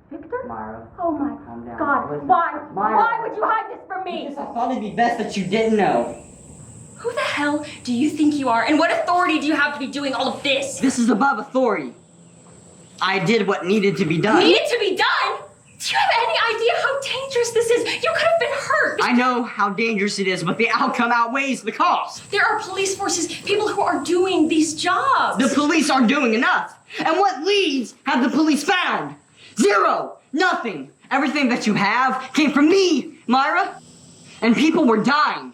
Victor? Myra. Oh my Calm down. God. Listen. Why? Myra. Why would you hide this from me? I thought it'd be best that you didn't know. Who the hell do you think you are? And what authority do you have to be doing all of this? This is above authority. I did what needed to be done. Needed to be done? Do you have any idea how dangerous this is? You could have been hurt. I know how dangerous it is, but the outcome outweighs the cost. There are police forces, people who are doing these jobs. The police aren't doing enough. And what leads have the police found? Zero. Nothing. Everything that you have came from me, Myra. And people were dying.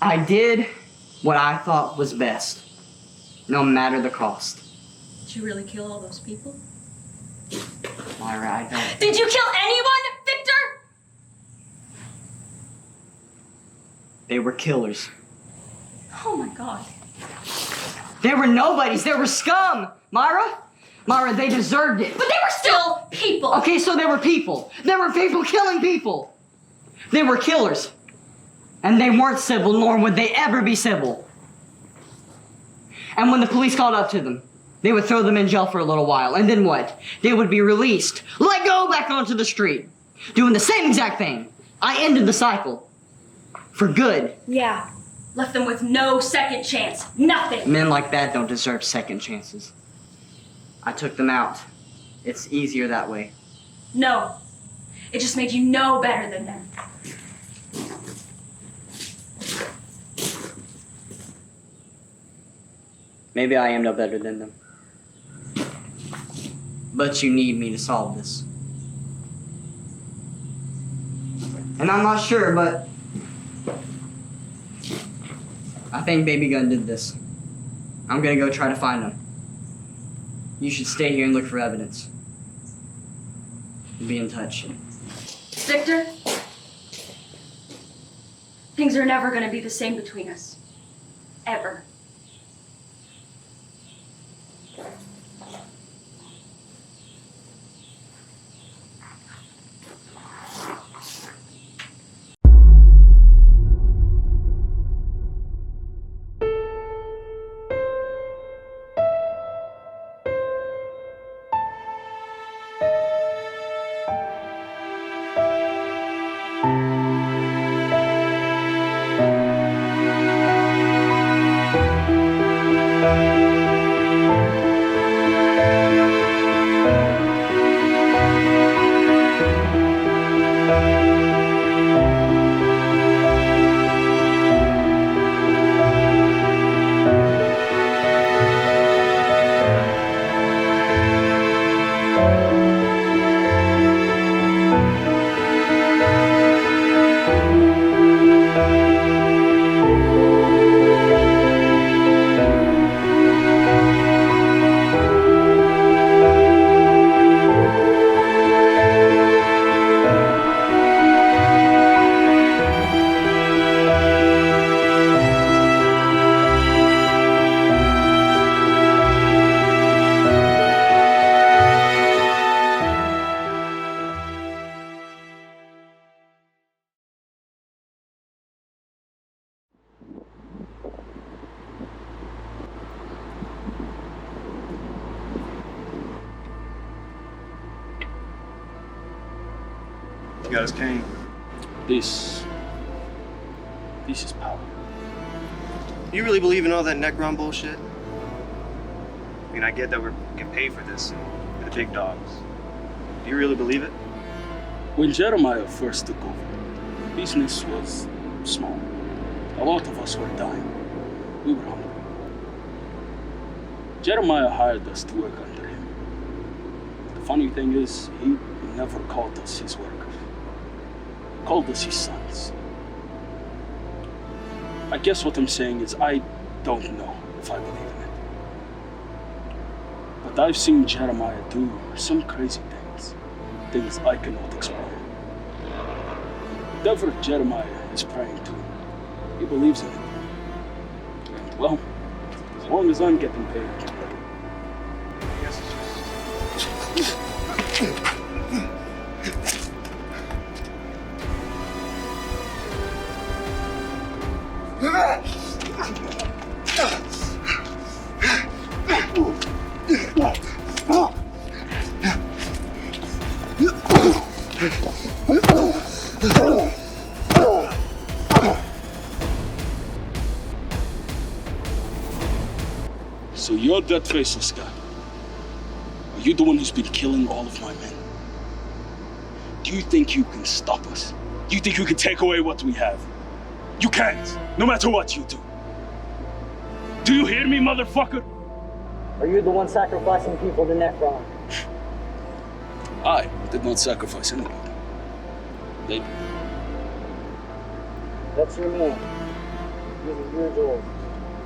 I did what I thought was best, no matter the cost. Did you really kill all those people? Myra, I don't... Did you kill anyone, Victor? They were killers. Oh my God. They were nobodies. They were scum, Myra. Myra, they deserved it. But they were still people. Okay, so there were people. There were people killing people. They were killers. And they weren't civil, nor would they ever be civil. And when the police called up to them, they would throw them in jail for a little while. And then what? They would be released, let go back onto the street, doing the same exact thing. I ended the cycle. For good. Yeah. Left them with no second chance. Nothing. Men like that don't deserve second chances. I took them out. It's easier that way. No. It just made you no better than them. Maybe I am no better than them. But you need me to solve this. And I'm not sure, but I think Baby Gun did this. I'm gonna go try to find him. You should stay here and look for evidence. Be in touch. Victor, things are never going to be the same between us. Ever. You got his cane. This is power. You really believe in all that Necron bullshit? I mean, I get that we're getting paid for this, and the big dogs. Do you really believe it? When Jeremiah first took over, business was small. A lot of us were dying. We were hungry. Jeremiah hired us to work under him. The funny thing is, he never called us his workers. He called us his sons. I guess what I'm saying is I don't know if I believe in it. But I've seen Jeremiah do some crazy things. Things I cannot explain. Whatever Jeremiah is praying to, he believes in it. And well, as long as I'm getting paid. I guess it's just... So you're that faceless guy. Are you the one who's been killing all of my men? Do you think you can stop us? Do you think you can take away what we have? You can't, no matter what you do. Do you hear me, motherfucker? Are you the one sacrificing people to Necron? I did not sacrifice anybody. They did. That's your man. He's a years old.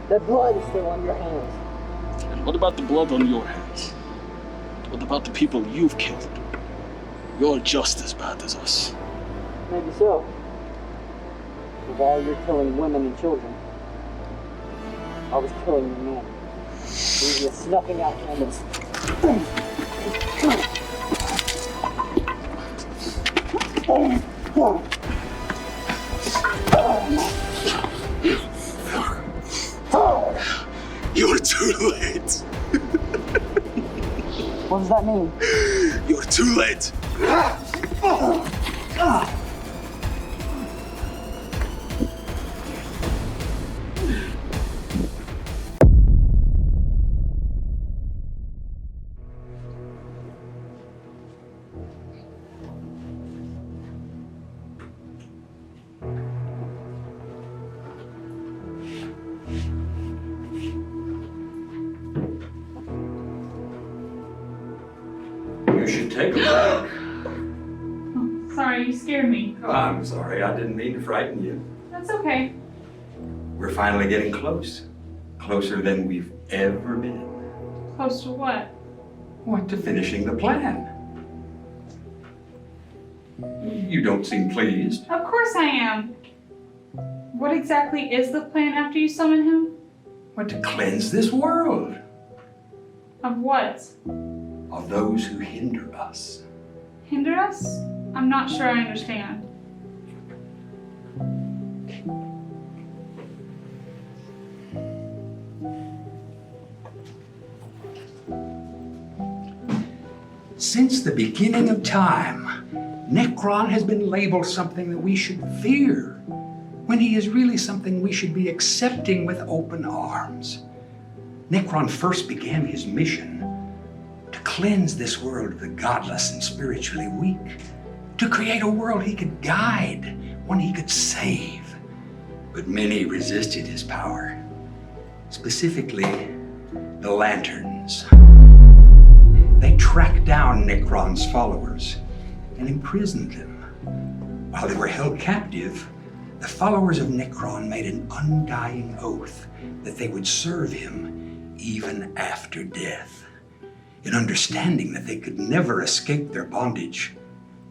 That blood is still on your hands. And what about the blood on your hands? What about the people you've killed? You're just as bad as us. Maybe so. With all you're killing women and children, I was killing your men. We were snuffing out cannons. You're too late. What does that mean? You're too late. You should take a break. Sorry, you scared me. Oh, I'm sorry, I didn't mean to frighten you. That's okay. We're finally getting close. Closer than we've ever been. Close to what? What, to finishing the plan? You don't seem pleased. Of course I am. What exactly is the plan after you summon him? What, to cleanse this world Of what? of those who hinder us. Hinder us? I'm not sure I understand. Since the beginning of time, Necron has been labeled something that we should fear, when he is really something we should be accepting with open arms. Necron first began his mission to cleanse this world of the godless and spiritually weak, to create a world he could guide, one he could save. But many resisted his power, specifically the Lanterns. They tracked down Necron's followers and imprisoned them. While they were held captive, the followers of Necron made an undying oath that they would serve him even after death. In understanding that they could never escape their bondage,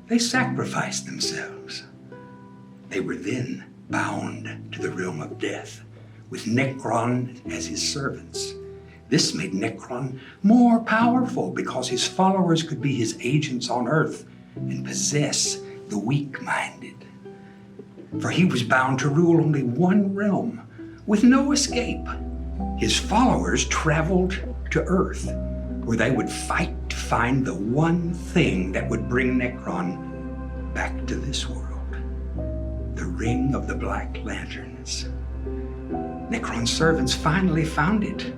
they sacrificed themselves. They were then bound to the realm of death, with Necron as his servants. This made Necron more powerful because his followers could be his agents on Earth and possess the weak-minded. For he was bound to rule only one realm, with no escape. His followers traveled to Earth, where they would fight to find the one thing that would bring Necron back to this world. The Ring of the Black Lanterns. Necron's servants finally found it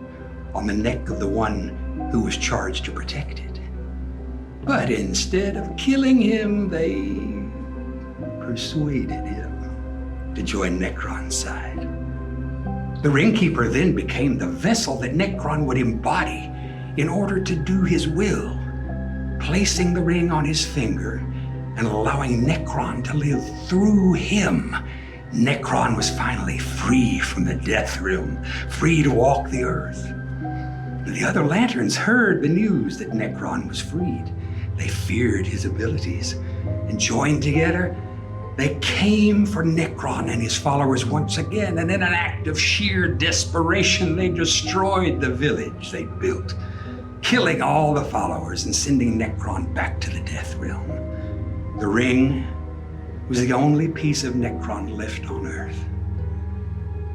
on the neck of the one who was charged to protect it. But instead of killing him, they persuaded him to join Necron's side. The Ringkeeper then became the vessel that Necron would embody in order to do his will, placing the ring on his finger and allowing Necron to live through him. Necron was finally free from the Death Realm, free to walk the earth. The other Lanterns heard the news that Necron was freed. They feared his abilities, and joined together, they came for Necron and his followers once again, and in an act of sheer desperation, they destroyed the village they built, killing all the followers and sending Necron back to the Death Realm. The ring was the only piece of Necron left on Earth.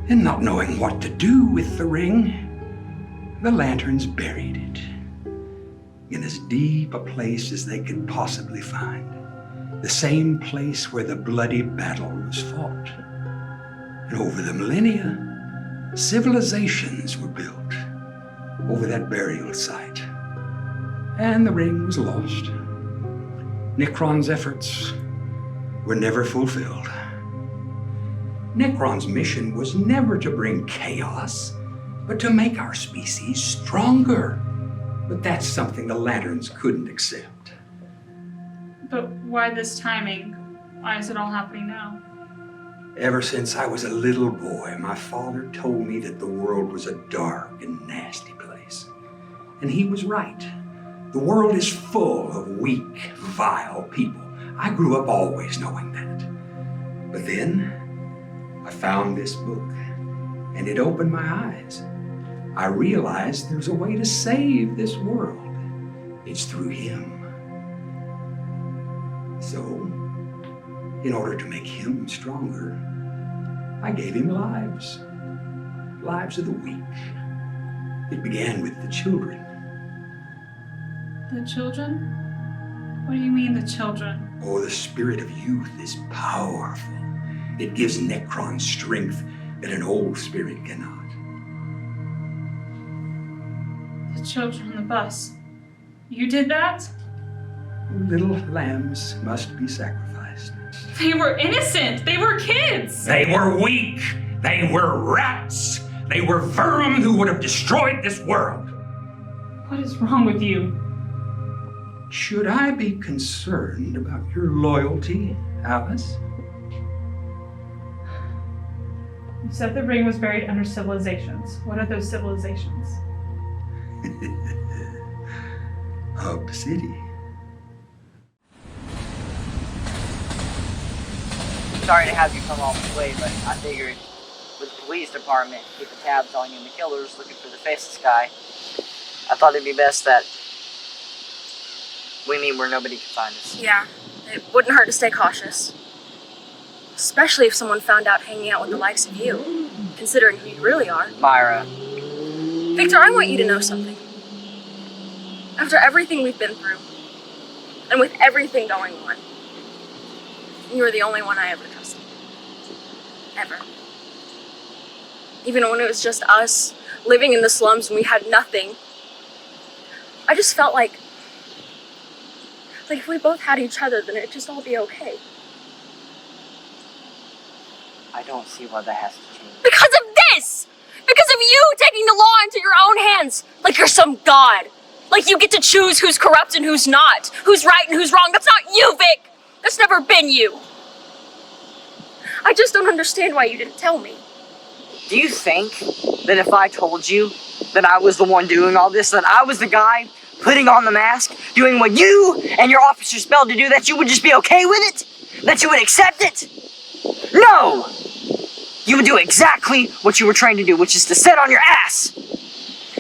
And not knowing what to do with the ring, the Lanterns buried it in as deep a place as they could possibly find. The same place where the bloody battle was fought. And over the millennia, civilizations were built over that burial site. And the ring was lost. Necron's efforts were never fulfilled. Necron's mission was never to bring chaos, but to make our species stronger. But that's something the Lanterns couldn't accept. But why this timing? Why is it all happening now? Ever since I was a little boy, my father told me that the world was a dark and nasty place. And he was right. The world is full of weak, vile people. I grew up always knowing that. But then, I found this book, and it opened my eyes. I realized there's a way to save this world. It's through him. So, in order to make him stronger, I gave him lives. Lives of the weak. It began with the children. The children? What do you mean, the children? Oh, the spirit of youth is powerful. It gives Necron strength that an old spirit cannot. The children on the bus. You did that? Little lambs must be sacrificed. They were innocent. They were kids. They were weak. They were rats. They were vermin who would have destroyed this world. What is wrong with you? Should I be concerned about your loyalty, Alice? You said the ring was buried under civilizations. What are those civilizations? Hub City. Sorry to have you come all this way, but I figured with the police department keeping tabs on you and the killers looking for the faceless guy, I thought it'd be best that we meet where nobody can find us. Yeah, it wouldn't hurt to stay cautious. Especially if someone found out hanging out with the likes of you, considering who you really are. Myra. Victor, I want you to know something. After everything we've been through, and with everything going on, you were the only one I ever trusted. Ever. Even when it was just us, living in the slums and we had nothing. I just felt like if we both had each other, then it'd just all be okay. I don't see why that has to change. Because of this! Because of you taking the law into your own hands, like you're some god. Like you get to choose who's corrupt and who's not, who's right and who's wrong. That's not you, Vic! That's never been you. I just don't understand why you didn't tell me. Do you think that if I told you that I was the one doing all this, that I was the guy putting on the mask, doing what you and your officers spelled to do, that you would just be okay with it? That you would accept it? No! You would do exactly what you were trained to do, which is to sit on your ass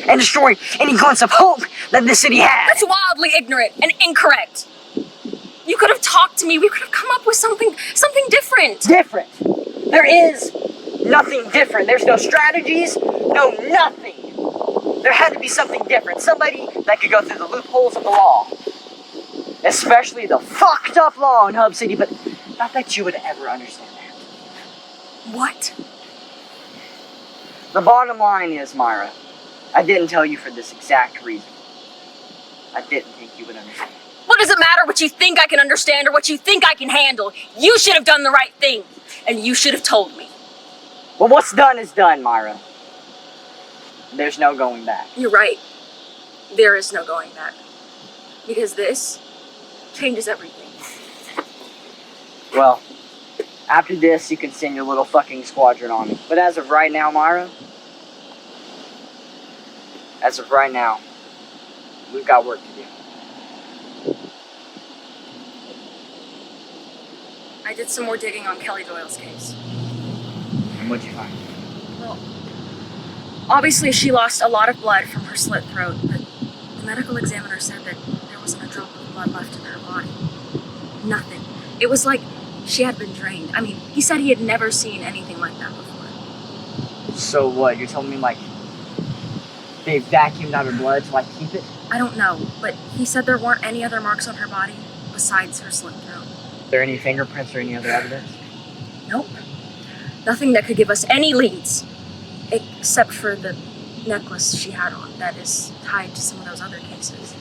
and destroy any glimpse of hope that this city has. That's wildly ignorant and incorrect. You could have talked to me. We could have come up with something different. Different? There is nothing different. There's no strategies, no nothing. There had to be something different. Somebody that could go through the loopholes of the law. Especially the fucked up law in Hub City, but not that you would ever understand that. What? The bottom line is, Myra, I didn't tell you for this exact reason. I didn't think you would understand. What does it matter what you think I can understand or what you think I can handle? You should have done the right thing, and you should have told me. Well, what's done is done, Myra. There's no going back. You're right. There is no going back. Because this changes everything. Well, after this, you can send your little fucking squadron on me. But as of right now, Myra, we've got work to do. I did some more digging on Kelly Doyle's case. And what'd you find? Well, obviously she lost a lot of blood from her slit throat, but the medical examiner said that there wasn't a drop of blood left in her body. Nothing. It was like she had been drained. I mean, he said he had never seen anything like that before. So what, you're telling me, like, they vacuumed out her blood to, like, keep it? I don't know, but he said there weren't any other marks on her body besides her slit throat. there any fingerprints or any other evidence? Nope. Nothing that could give us any leads. Except for the necklace she had on that is tied to some of those other cases.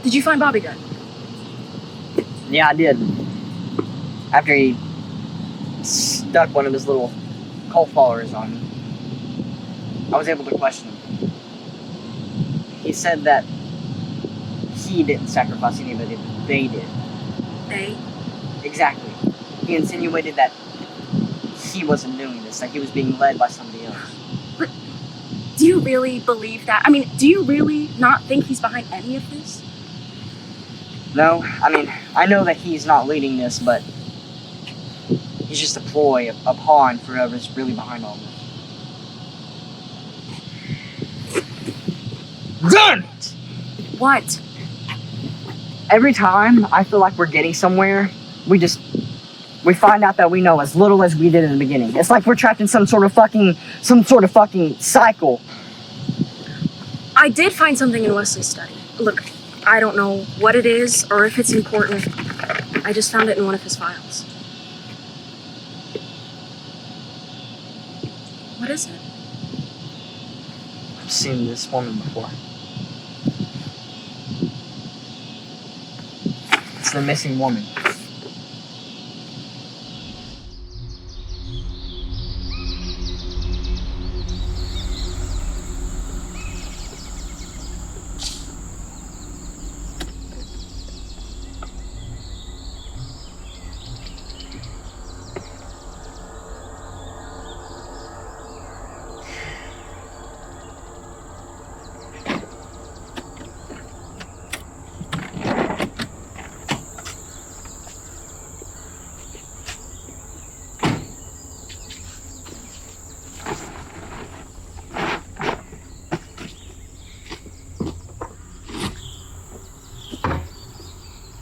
Did you find Bobby good? Yeah, I did. After he stuck one of his little cult followers on me, I was able to question him. He said that he didn't sacrifice anybody, they did. They? Exactly. He insinuated that he wasn't doing this, that he was being led by somebody else. But do you really believe that? I mean, do you really not think he's behind any of this? No, I mean, I know that he's not leading this, but he's just a ploy, a pawn for whoever's really behind all this. Done! What? Every time I feel like we're getting somewhere, we find out that we know as little as we did in the beginning. It's like we're trapped in some sort of fucking cycle. I did find something in Wesley's study. Look, I don't know what it is or if it's important. I just found it in one of his files. What is it? I've seen this woman before. It's the missing woman.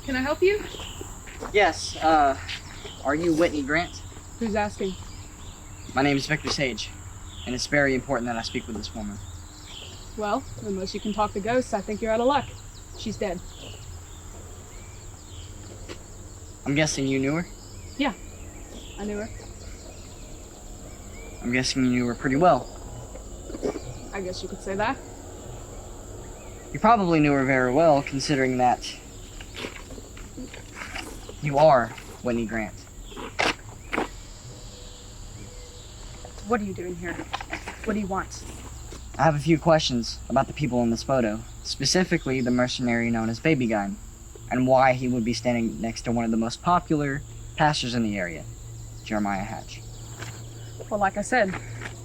Can I help you? Yes, are you Whitney Grant? Who's asking? My name is Victor Sage, and it's very important that I speak with this woman. Well, unless you can talk to ghosts, I think you're out of luck. She's dead. I'm guessing you knew her? Yeah, I knew her. I'm guessing you knew her pretty well. I guess you could say that. You probably knew her very well, considering that you are Whitney Grant. What are you doing here? What do you want? I have a few questions about the people in this photo, specifically the mercenary known as Baby Gun, and why he would be standing next to one of the most popular pastors in the area, Jeremiah Hatch. Well, like I said,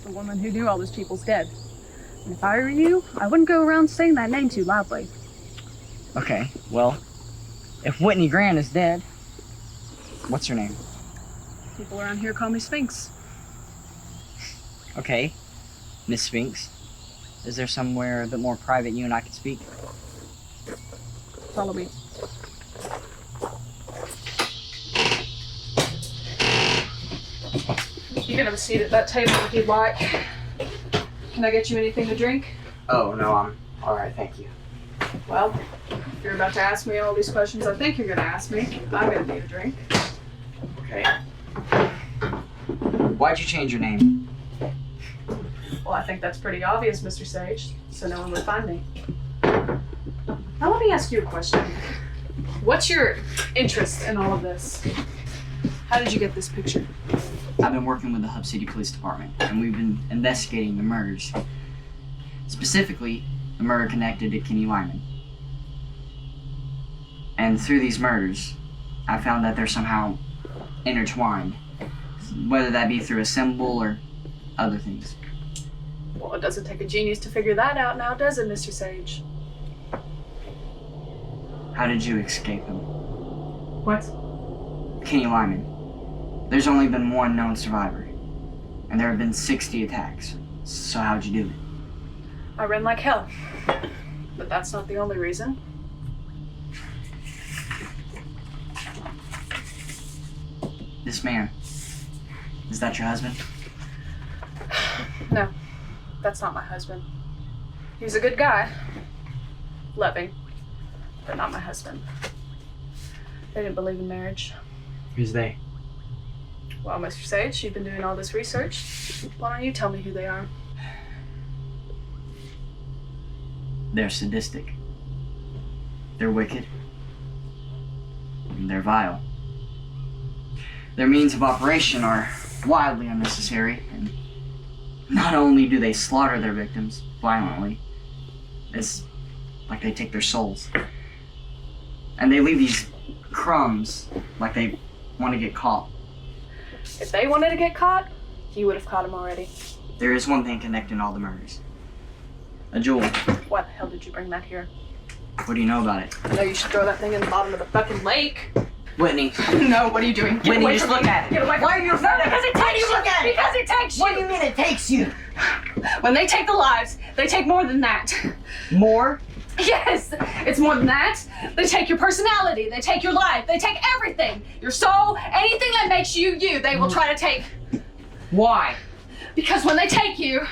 the woman who knew all those people's dead. And if I were you, I wouldn't go around saying that name too loudly. Okay, well, if Whitney Grant is dead, what's her name? People around here call me Sphinx. Okay, Miss Sphinx. Is there somewhere a bit more private you and I could speak? Follow me. You can have a seat at that table if you'd like. Can I get you anything to drink? Oh, no, I'm alright, thank you. Well, if you're about to ask me all these questions I think you're gonna ask me, I'm gonna need a drink. Okay. Why'd you change your name? Well, I think that's pretty obvious, Mr. Sage, so no one would find me. Now let me ask you a question. What's your interest in all of this? How did you get this picture? I've been working with the Hub City Police Department, and we've been investigating the murders. Specifically, the murder connected to Kenny Lyman. And through these murders, I found that they're somehow intertwined, whether that be through a symbol or other things. Well, it doesn't take a genius to figure that out now, does it, Mr. Sage? How did you escape him? What? Kenny Lyman. There's only been one known survivor, and there have been 60 attacks. So how'd you do it? I ran like hell. But that's not the only reason. This man, is that your husband? No, that's not my husband. He was a good guy. Loving. but not my husband. They didn't believe in marriage. Who's they? Well, Mr. Sage, you've been doing all this research. Why don't you tell me who they are? They're sadistic. They're wicked. And they're vile. Their means of operation are wildly unnecessary, and not only do they slaughter their victims violently, it's like they take their souls. And they leave these crumbs like they want to get caught. If they wanted to get caught, you would have caught them already. There is one thing connecting all the murders. A jewel. Why the hell did you bring that here? What do you know about it? I know you should throw that thing in the bottom of the fucking lake. Whitney. No, what are you doing? Get Whitney, away just from look me. at it. Get away from Why are me. you looking at it? Because it Why takes do you look at it? Because it takes you. What do you mean it takes you? When they take the lives, they take more than that. More? Yes, it's more than that. They take your personality, they take your life, they take everything. Your soul, anything that makes you you, they will try to take. Why? Because when they take you,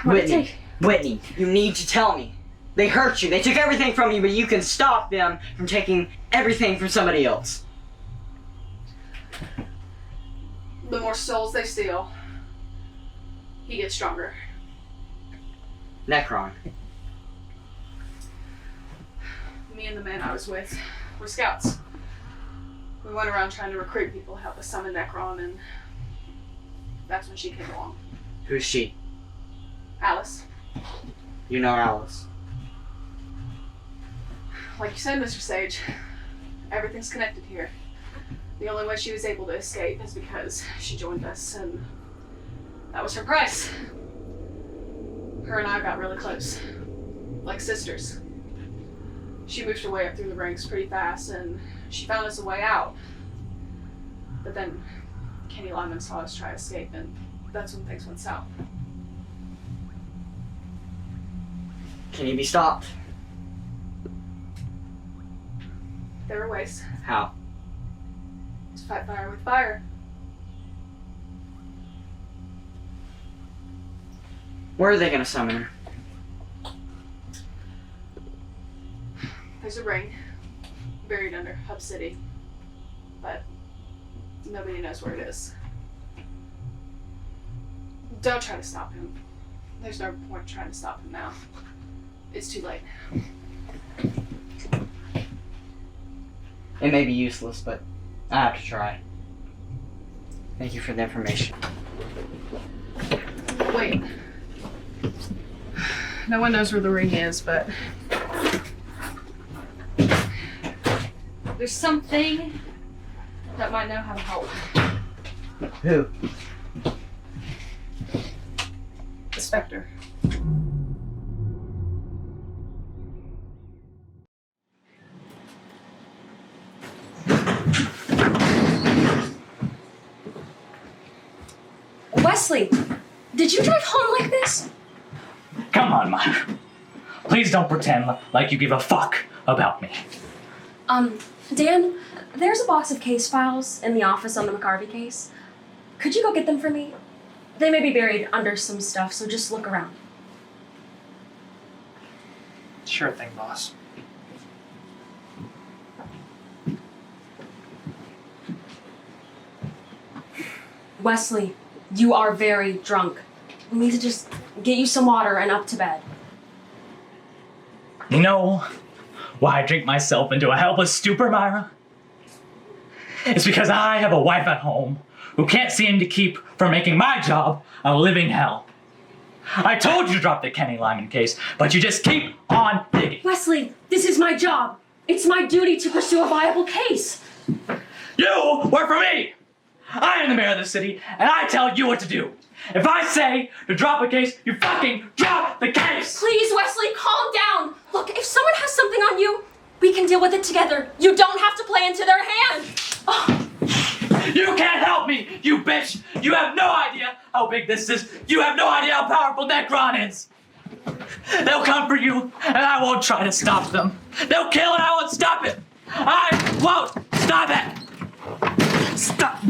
Whitney, you need to tell me. They hurt you. They took everything from you, but you can stop them from taking everything from somebody else. The more souls they steal, he gets stronger. Necron. Me and the man I was with were scouts. We went around trying to recruit people to help us summon Necron, and that's when she came along. Who's she? Alice. You know Alice. Like you said, Mr. Sage, everything's connected here. The only way she was able to escape is because she joined us, and that was her price. Her and I got really close, like sisters. She moved her way up through the ranks pretty fast, and she found us a way out. But then Kenny Lyman saw us try to escape, and that's when things went south. Can you be stopped? There are ways How? to fight fire with fire. Where are they gonna summon her? There's a ring buried under Hub City, but nobody knows where it is. Don't try to stop him. There's no point trying to stop him now. It's too late. It may be useless, but I have to try. Thank you for the information. Wait. No one knows where the ring is, but there's something that might know how to help. Who? The Spectre. Wesley, did you drive home like this? Come on, Myra. Please don't pretend like you give a fuck about me. Dan, there's a box of case files in the office on the McCarvey case. Could you go get them for me? They may be buried under some stuff, so just look around. Sure thing, boss. Wesley, you are very drunk. We need to just get you some water and up to bed. You know why I drink myself into a helpless stupor, Myra? It's because I have a wife at home who can't seem to keep from making my job a living hell. I told you to drop the Kenny Lyman case, but you just keep on digging. Wesley, this is my job. It's my duty to pursue a viable case. You work for me! I am the mayor of the city, and I tell you what to do. If I say to drop a case, you fucking drop the case! Please, Wesley, calm down. Look, if someone has something on you, we can deal with it together. You don't have to play into their hand. Oh. You can't help me, you bitch! You have no idea how big this is. You have no idea how powerful Necron is. They'll come for you, and I won't try to stop them. They'll kill, and I won't stop it. I won't stop it. Stop.